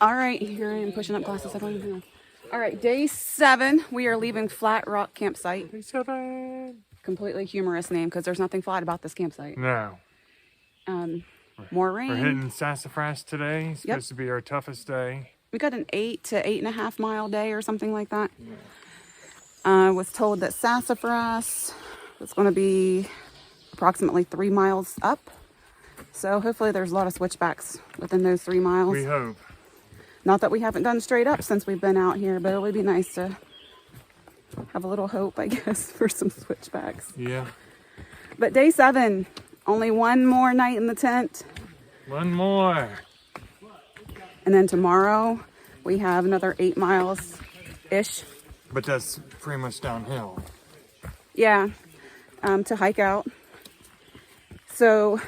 All right, here I am pushing up glasses. I don't even know. All right, day 7. We are leaving Flat Rock Campsite. Day 7. Completely humorous name because there's nothing flat about this campsite. No. More rain. We're hitting Sassafras today. It's supposed to be our toughest day. We got an 8 to 8.5 mile day or something like that. I was told that Sassafras was going to be approximately 3 miles up. So hopefully there's a lot of switchbacks within those 3 miles. We hope. Not that we haven't done straight up since we've been out here, but it would be nice to have a little hope, I guess, for some switchbacks. Yeah. But day 7, only one more night in the tent. One more. And then tomorrow we have another 8 miles-ish. But that's pretty much downhill. Yeah, to hike out. So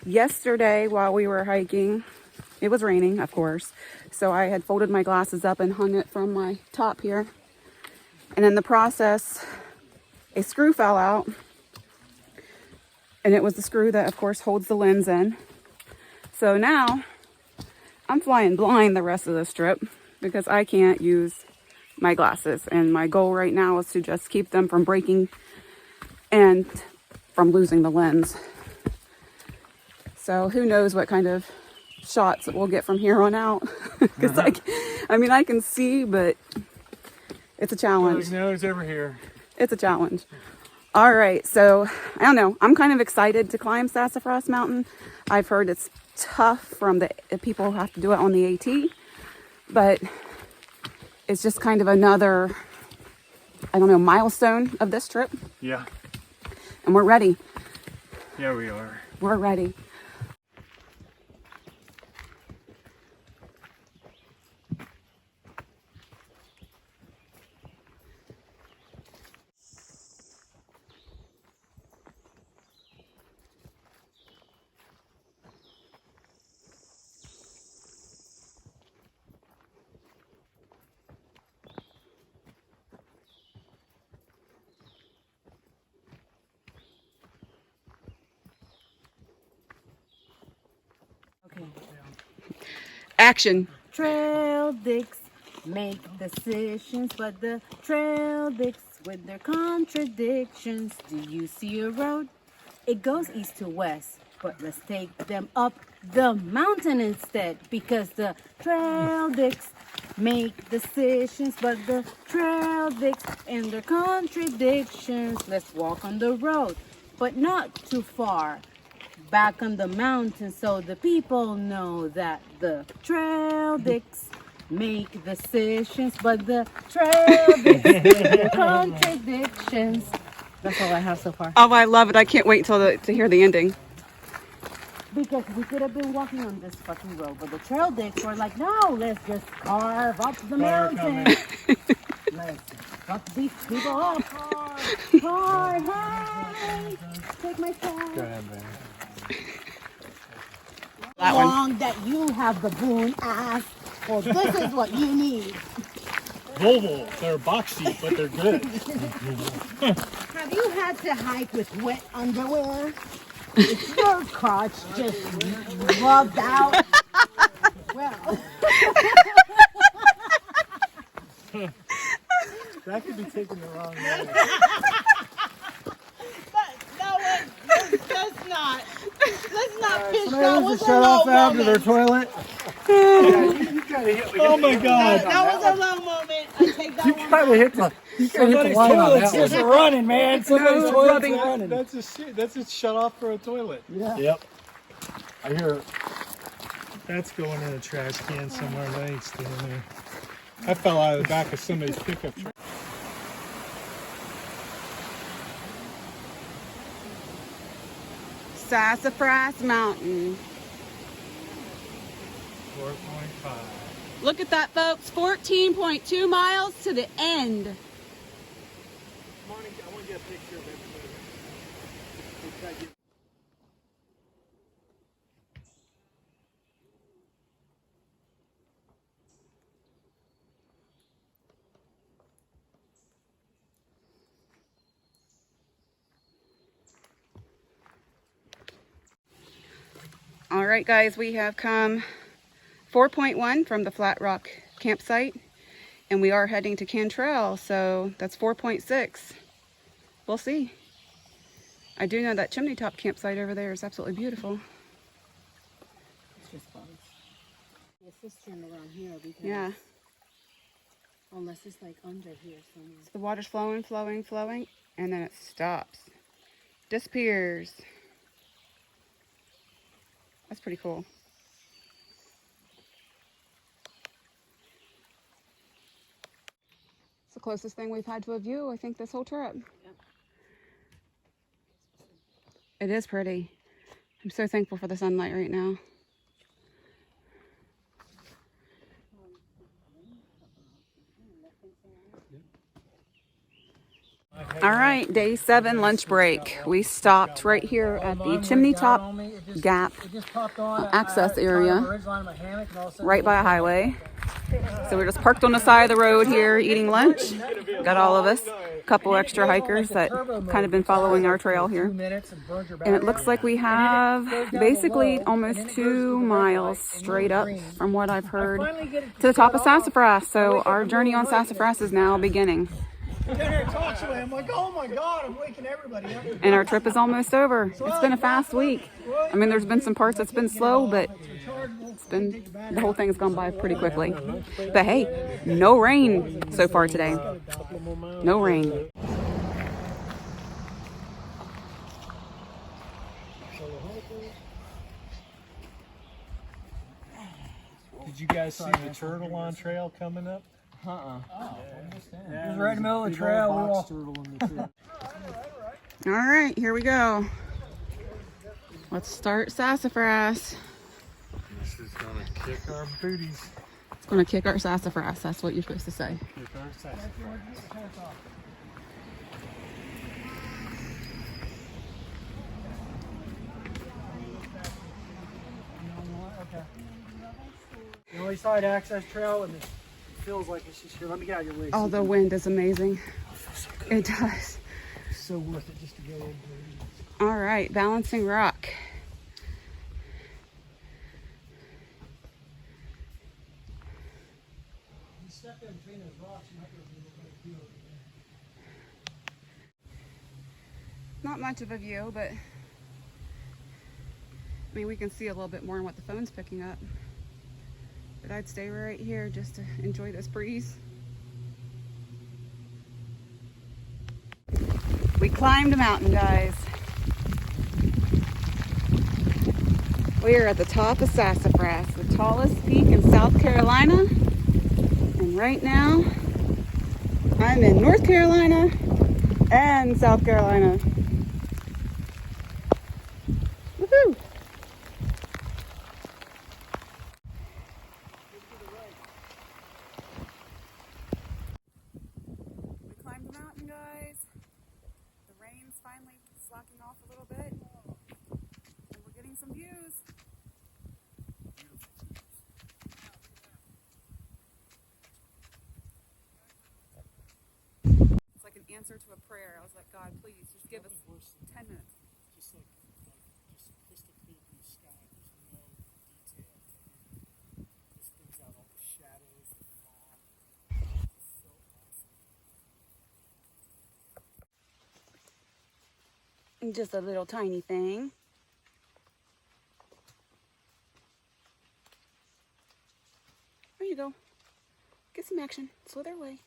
yesterday while we were hiking, it was raining, of course. So I had folded my glasses up and hung it from my top here. And in the process, a screw fell out. And it was the screw that, of course, holds the lens in. So now I'm flying blind the rest of this trip because I can't use my glasses. And my goal right now is to just keep them from breaking and from losing the lens. So who knows what kind of shots that we'll get from here on out. Because I mean, I can see, but it's a challenge. No, it's over here. It's a challenge. All right, so I don't know. I'm kind of excited to climb Sassafras Mountain. I've heard it's tough from the people who have to do it on the AT, but it's just kind of another, I don't know, milestone of this trip. Yeah. And we're ready. Yeah, we are. We're ready. Action. Trail dicks make decisions, but the trail dicks with their contradictions. Do you see a road? It goes east to west, but let's take them up the mountain instead, because the trail dicks make decisions, but the trail dicks and their contradictions. Let's walk on the road, but not too far. Back on the mountain so the people know that the trail dicks make decisions, but the trail dicks make contradictions. That's all I have so far. Oh, I love it. I can't wait till to hear the ending. Because we could have been walking on this fucking road, but the trail dicks were like, no, let's just carve up the mountain. Let's fuck these people up. Hard, hey, take my time. Go ahead, man. That one. Long that you have the boon ass. Well, this is what you need. Volvo, they're boxy, but they're good. Have you had to hike with wet underwear? Is your crotch just rubbed out? Well. That could be taken the wrong way. That was shut off after their toilet. Oh my God! That was a low moment. I take that You one. gotta hit the line on that Just one. running, man. Somebody's toilet's rubbing. running. That's a shut off for a toilet. Yeah. Yep. I hear it. That's going in a trash can somewhere. That ain't staying there. I fell out of the back of somebody's pickup truck. Sassafras Mountain. 4.5. Look at that, folks. 14.2 miles to the end. Monica, I want to get a picture of everybody. All right, guys, we have come 4.1 from the Flat Rock campsite, and we are heading to Cantrell, so that's 4.6. We'll see. I do know that chimney top campsite over there is absolutely beautiful. It's just fun. Let's just turn around here because Yeah. unless it's like under here somewhere. The water's flowing, flowing, flowing, and then it stops. Disappears. That's pretty cool. It's the closest thing we've had to a view, I think, this whole trip. Yep. It is pretty. I'm so thankful for the sunlight right now. All right, day 7 lunch break. We stopped right here at the chimney top gap access area right by a highway. So we're just parked on the side of the road here eating lunch. Got all of us, a couple extra hikers that kind of been following our trail here. And it looks like we have basically almost 2 miles straight up from what I've heard to the top of Sassafras. So our journey on Sassafras is now beginning. I'm like, oh my God, I'm waking everybody up. And our trip is almost over. It's been a fast week. I mean, there's been some parts that's been slow, but it's been, the whole thing's gone by pretty quickly. But hey, no rain so far today. No rain. Did you guys see the turtle on trail coming up? It was right in the middle of the trail. All right, here we go. Let's start Sassafras. This is gonna kick our booties. It's gonna kick our sassafras. That's what you're supposed to say. Kick our sassafras. The only side access trail, and it feels like it's just here. Let me get out your way. Oh, the wind is amazing. It does. It's so worth it just to go in. All right, balancing rock. You step in between those rocks, you might be able to get a view. Not much of a view, but I mean, we can see a little bit more than what the phone's picking up. But I'd stay right here just to enjoy this breeze. We climbed a mountain, guys. We are at the top of Sassafras, the tallest peak in South Carolina. And right now, I'm in North Carolina and South Carolina. Woohoo! We climbed the mountain, guys. The rain's finally slacking off a little bit. And we're getting some views. It's like an answer to a prayer. I was like, God, please just give us 10 minutes. Just like just crystal clear blue sky. There's no detail. Just brings out all the shadows, the fog. It's so awesome. Just a little tiny thing. There you go. Get some action. Slither away.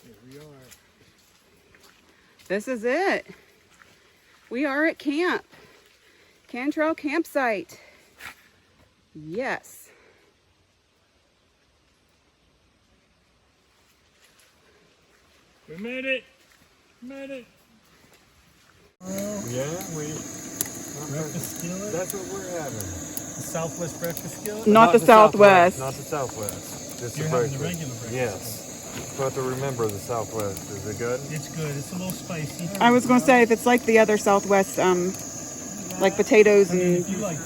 Here we are. This is it. We are at camp. Cantrell campsite. Yes. We made it. Made it. Yeah, breakfast skillet. That's what we're having. The Southwest breakfast skillet. Not the Southwest. Not the Southwest. Just You're the having breakfast. the regular breakfast. Yes. But to remember the Southwest. Is it good? It's good. It's a little spicy. I was going to say if it's like the other Southwest, like potatoes I mean, and if you like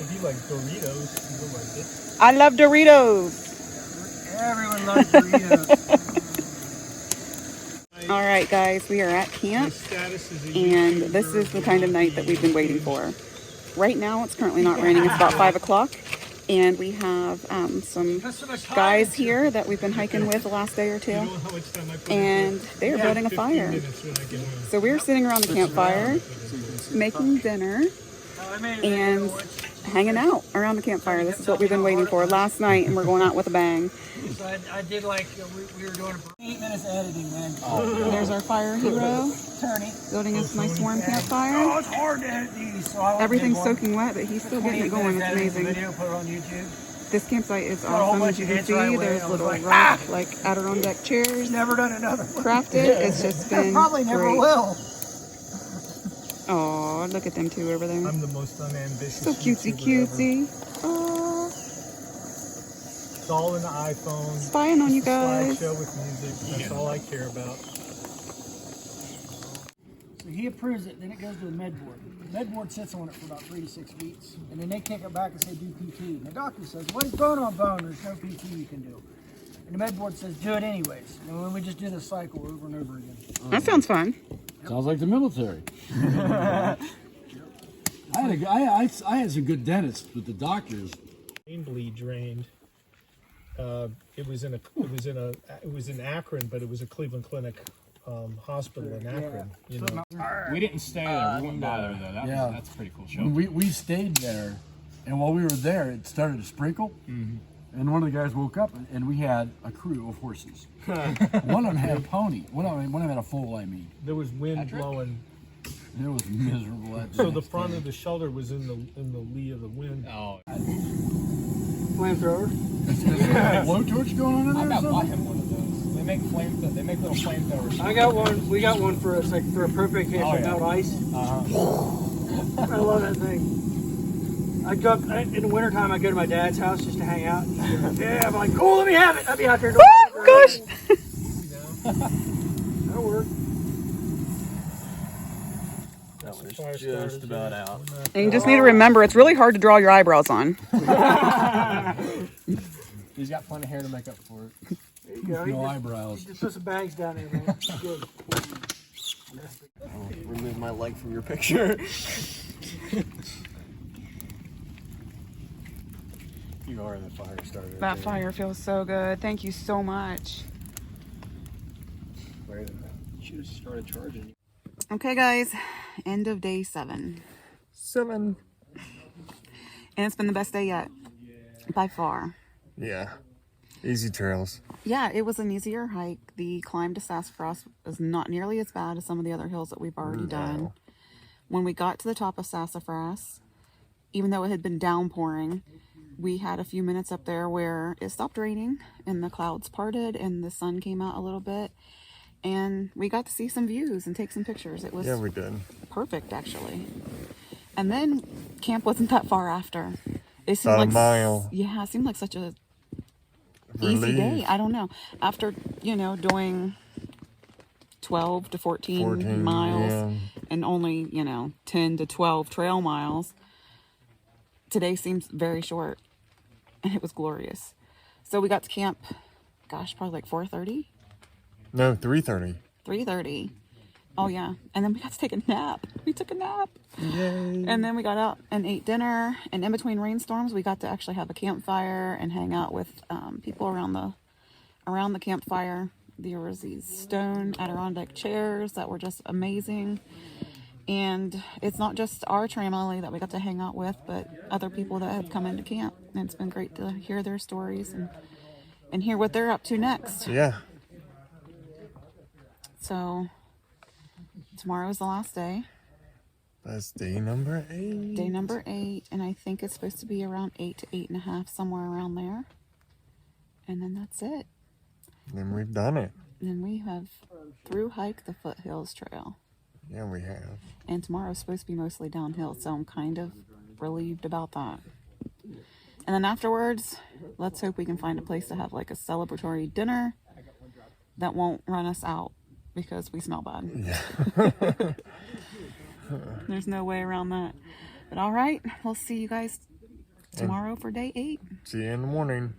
If you like Doritos, you'll like it. I love Doritos. Everyone loves Doritos. All right, guys, we are at camp, Status is a and this is the kind of night that we've been waiting for. Right now, it's currently not raining. It's about 5 o'clock, and we have some guys here that we've been hiking with the last day or two, and they are building a fire. So we're sitting around the campfire, making dinner, and hanging out around the campfire. This is what we've been waiting for last night, and we're going out with a bang. So I did like, we were doing 8 minutes of editing, man. There's our fire hero, Turney. building his nice warm campfire. Oh, it's hard to edit these. So I Everything's did one. soaking wet, but he's still getting it going. It's amazing. Video, put it on YouTube. This campsite is a whole awesome. bunch As you of can hits see, right away, there's and I was little like, rock, like Adirondack chairs Never done another one. crafted. It's just been Probably never great. will. Oh, look at them two over there. I'm the most unambitious. So cutesy YouTuber ever. cutesy. Oh, It's all in the iPhone. spying on you It's a guys. slideshow with music. That's all I care about. So he approves it, then it goes to the med board. The med board sits on it for about 3 to 6 weeks, and then they kick it back and say do PT. And the doctor says, what is bone on bone? There's no PT you can do. And the med board says do it anyways. And then we just do this cycle over and over again. That sounds fun. Sounds like the military. I had some good dentists, but the doctors. Brain bleed drained. It was in Akron, but it was a Cleveland Clinic hospital in Akron. You know. We didn't stay there. We went by there though. That's a pretty cool show. We stayed there, and while we were there, it started to sprinkle. And one of the guys woke up, and we had a crew of horses. One of them had a pony. One of them had a foal. I mean, There was wind blowing, it was miserable. so the front of the shelter was in the lee of the wind. Oh, Flamethrower. blowtorch going on in there. I or got something? him one of those. They make little flamethrowers. I got one. We got one for us, like for a perfect case Oh, yeah. without ice. I love that thing. I go up in the wintertime. I go to my dad's house just to hang out. Yeah, I'm like, cool. Let me have it. I'll be out there. Oh, gosh. That'll work. Just about out. And you just need to remember, it's really hard to draw your eyebrows on. He's got plenty of hair to make up for it. There you go. No eyebrows. Just put some bangs down there, man. Good. Remove my leg from your picture. You are the fire starter. That fire feels so good. Thank you so much. Should have started charging. Okay, guys, end of day 7. 7. And it's been the best day yet, by far. Yeah. Easy trails. Yeah, it was an easier hike. The climb to Sassafras was not nearly as bad as some of the other hills that we've already done. When we got to the top of Sassafras, even though it had been downpouring, we had a few minutes up there where it stopped raining and the clouds parted and the sun came out a little bit. And we got to see some views and take some pictures. It was Yeah, we did. perfect, actually. And then camp wasn't that far after. It seemed About like a mile. Yeah, it seemed like such a easy day. I don't know. After, doing 12 to 14 miles yeah. and only, 10 to 12 trail miles, today seems very short. And it was glorious. So we got to camp, probably like 4:30. No, 3:30. 3:30. Oh yeah, and then we got to take a nap. We took a nap. Yay. And then we got out and ate dinner. And in between rainstorms, we got to actually have a campfire and hang out with people around the campfire. There was these stone Adirondack chairs that were just amazing. And it's not just our Tramily that we got to hang out with, but other people that have come into camp. And it's been great to hear their stories and hear what they're up to next. Yeah. So tomorrow is the last day. That's day number 8. Day number 8, and I think it's supposed to be around 8 to 8.5, somewhere around there. And then that's it. Then we've done it. And then we have Thru-Hike the Foothills Trail. Yeah, we have. And tomorrow's supposed to be mostly downhill, so I'm kind of relieved about that. And then afterwards, let's hope we can find a place to have like a celebratory dinner that won't run us out because we smell bad. Yeah. There's no way around that. But all right, we'll see you guys tomorrow for day 8. See you in the morning.